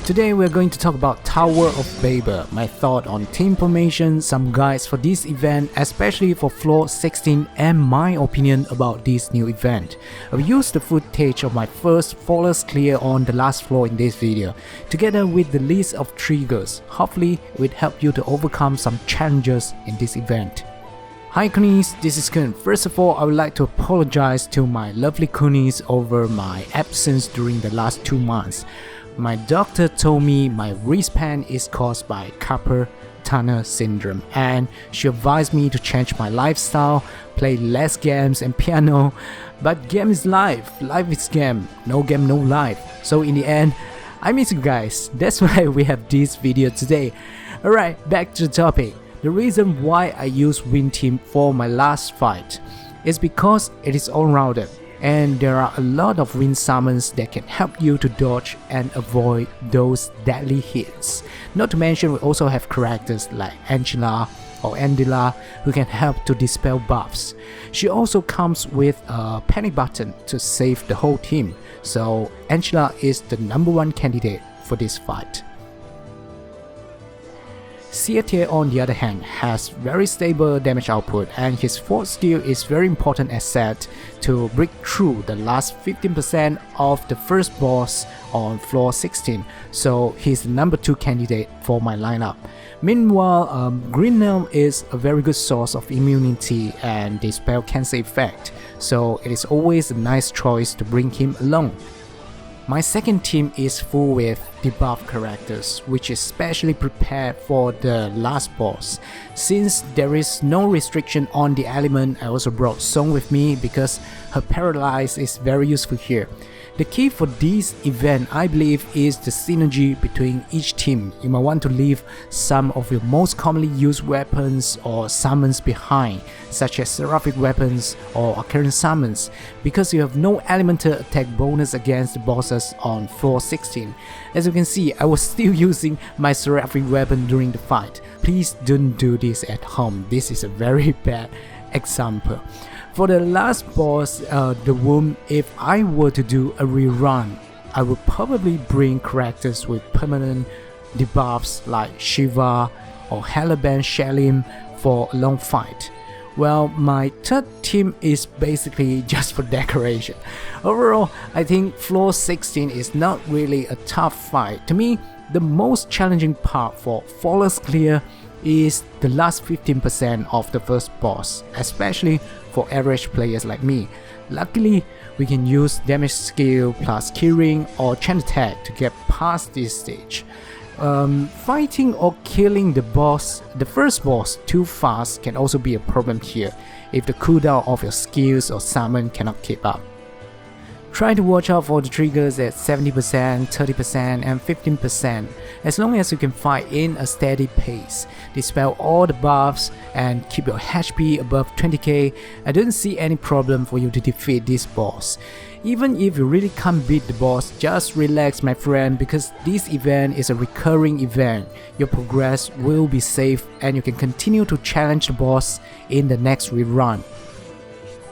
Today we're going to talk about Tower of Babyl, my thought on team formation, some guides for this event, especially for floor 16, and my opinion about this new event. I will use the footage of my first flawless clear on the last floor in this video, together with the list of triggers. Hopefully it will help you to overcome some challenges in this event. Hi Koonies, this is Koon. First of all, I would like to apologize to my lovely Koonies over my absence during the last 2 months. My doctor told me my wristband is caused by carpal tunnel syndrome, and she advised me to change my lifestyle, play less games and piano. But game is life is game, no game no life. So in the end, I miss you guys. That's why we have this video today. Alright, back to the topic. The reason why I use Wind Team for my last fight is because it is all-rounded, and there are a lot of wind summons that can help you to dodge and avoid those deadly hits. Not to mention we also have characters like Angela or Andila who can help to dispel buffs. She also comes with a panic button to save the whole team, so Angela is the #1 candidate for this fight. Seatia on the other hand has very stable damage output, and his fourth skill is very important asset to break through the last 15% of the first boss on floor 16, so he's the #2 candidate for my lineup. Meanwhile, Granblue is a very good source of immunity and dispel cancer effect, so it is always a nice choice to bring him along. My second team is full with debuff characters, which is specially prepared for the last boss. Since there is no restriction on the element, I also brought Song with me because her Paralyze is very useful here. The key for this event, I believe, is the synergy between each team. You might want to leave some of your most commonly used weapons or summons behind, such as seraphic weapons or occurrence summons, because you have no elemental attack bonus against the bosses on floor 16. As you can see, I was still using my seraphic weapon during the fight. Please don't do this at home, this is a very bad example. For the last boss, the Womb, if I were to do a rerun, I would probably bring characters with permanent debuffs like Shiva or Halaban Shalim for a long fight. Well, my third team is basically just for decoration. Overall, I think floor 16 is not really a tough fight. To me, the most challenging part for flawless clear is the last 15% of the first boss, especially for average players like me. Luckily, we can use damage skill plus keyring or chant attack to get past this stage. Fighting or killing the first boss too fast can also be a problem here if the cooldown of your skills or summon cannot keep up. Try to watch out for the triggers at 70%, 30% and 15%, as long as you can fight in a steady pace, dispel all the buffs and keep your HP above 20k, I don't see any problem for you to defeat this boss. Even if you really can't beat the boss, just relax my friend, because this event is a recurring event. Your progress will be safe and you can continue to challenge the boss in the next rerun.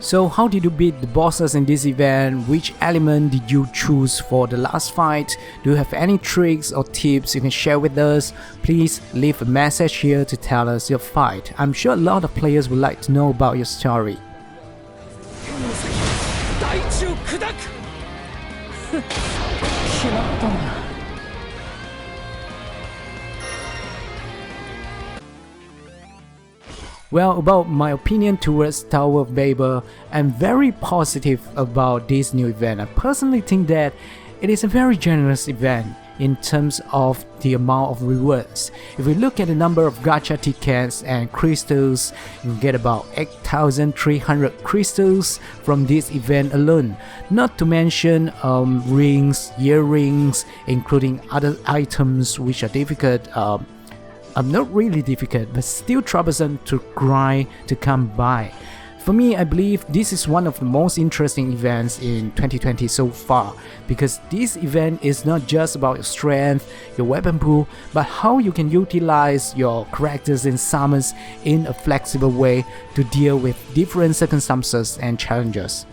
So how did you beat the bosses in this event? Which element did you choose for the last fight? Do you have any tricks or tips you can share with us? Please leave a message here to tell us your fight. I'm sure a lot of players would like to know about your story. Well, about my opinion towards Tower of Babyl, I'm very positive about this new event. I personally think that it is a very generous event in terms of the amount of rewards. If we look at the number of gacha tickets and crystals, you get about 8,300 crystals from this event alone. Not to mention rings, earrings, including other items which are difficult. Not really difficult, but still troublesome to grind to come by. For me, I believe this is one of the most interesting events in 2020 so far, because this event is not just about your strength, your weapon pool, but how you can utilize your characters and summons in a flexible way to deal with different circumstances and challenges.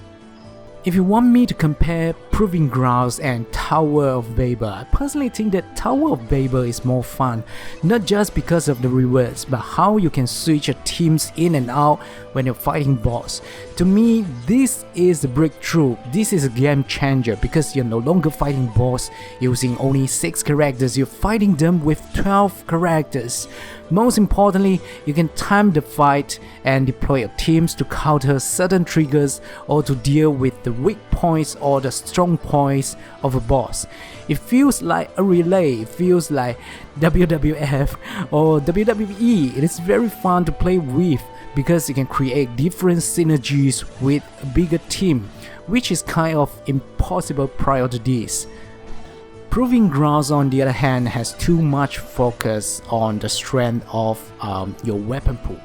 If you want me to compare Proving Grounds and Tower of Babyl, I personally think that Tower of Babyl is more fun, not just because of the rewards, but how you can switch your teams in and out when you're fighting boss. To me, this is the breakthrough. This is a game changer because you're no longer fighting boss using only 6 characters, you're fighting them with 12 characters. Most importantly, you can time the fight and deploy your teams to counter certain triggers or to deal with the weak points or the strong points of a boss. It feels like a relay, it feels like WWF or WWE. It is very fun to play with because you can create different synergies with a bigger team, which is kind of impossible prior to this. Proving Grounds, on the other hand, has too much focus on the strength of your weapon pool.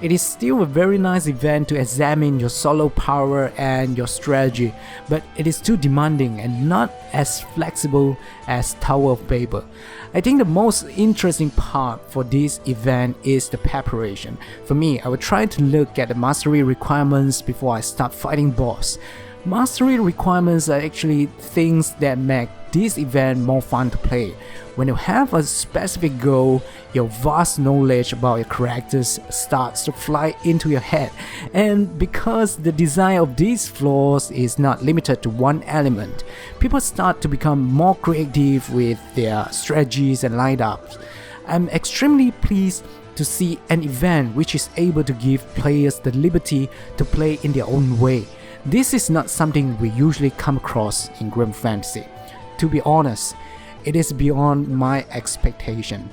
It is still a very nice event to examine your solo power and your strategy, but it is too demanding and not as flexible as Tower of Babyl. I think the most interesting part for this event is the preparation. For me, I will try to look at the mastery requirements before I start fighting boss. Mastery requirements are actually things that make this event more fun to play. When you have a specific goal, your vast knowledge about your characters starts to fly into your head. And because the design of these floors is not limited to one element, people start to become more creative with their strategies and lineups. I'm extremely pleased to see an event which is able to give players the liberty to play in their own way. This is not something we usually come across in Granblue Fantasy. To be honest, it is beyond my expectation.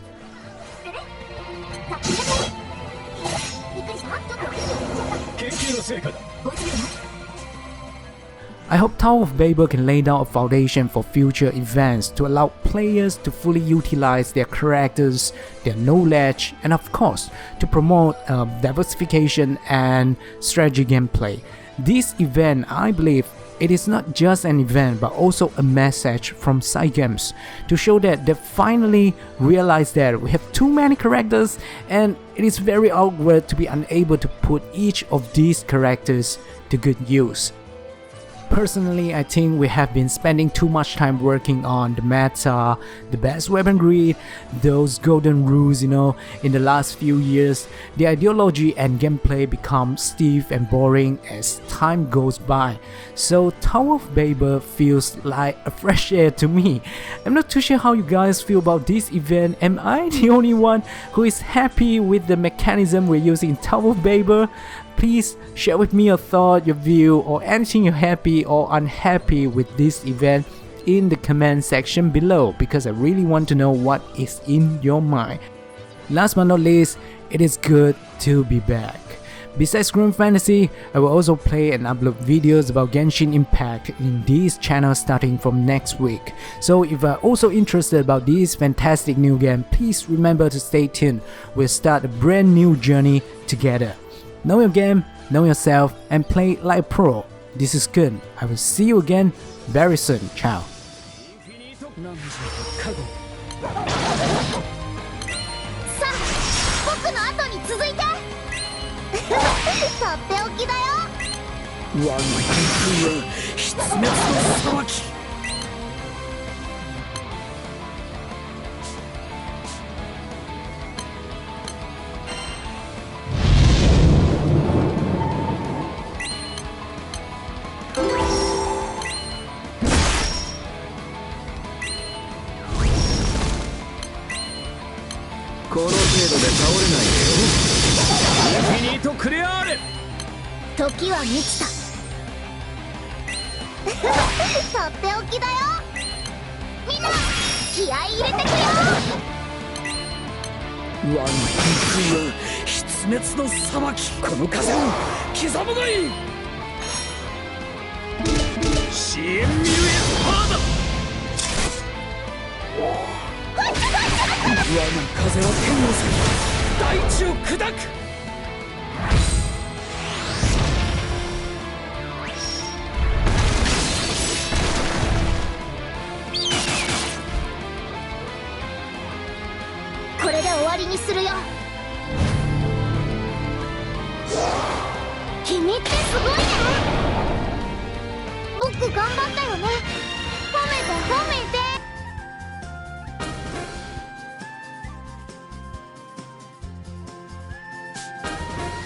I hope Tower of Babyl can lay down a foundation for future events to allow players to fully utilize their characters, their knowledge, and of course, to promote diversification and strategy gameplay. This event, I believe, it is not just an event but also a message from Cygames to show that they finally realized that we have too many characters and it is very awkward to be unable to put each of these characters to good use. Personally, I think we have been spending too much time working on the meta, the best weapon grid, those golden rules, in the last few years. The ideology and gameplay become stiff and boring as time goes by. So Tower of Babyl feels like a fresh air to me. I'm not too sure how you guys feel about this event. Am I the only one who is happy with the mechanism we're using in Tower of Babyl? Please share with me your thought, your view, or anything you're happy or unhappy with this event in the comment section below, because I really want to know what is in your mind. Last but not least, it is good to be back. Besides Granblue Fantasy, I will also play and upload videos about Genshin Impact in this channel starting from next week. So if you are also interested about this fantastic new game, please remember to stay tuned. We'll start a brand new journey together. Know your game, know yourself, and play like a pro. This is Koon. I will see you again very soon. Ciao. この程度で倒れないでよ。インフィニートクレアーレ。時は満ちた。とっておきだよ。みんな気合い入れてくよ。我の天空は必滅の裁き。この風を刻むがいい。支援ミュエスパーだ。我の風は天を裂き大地を砕く。これで終わりにするよ。君ってすごいね。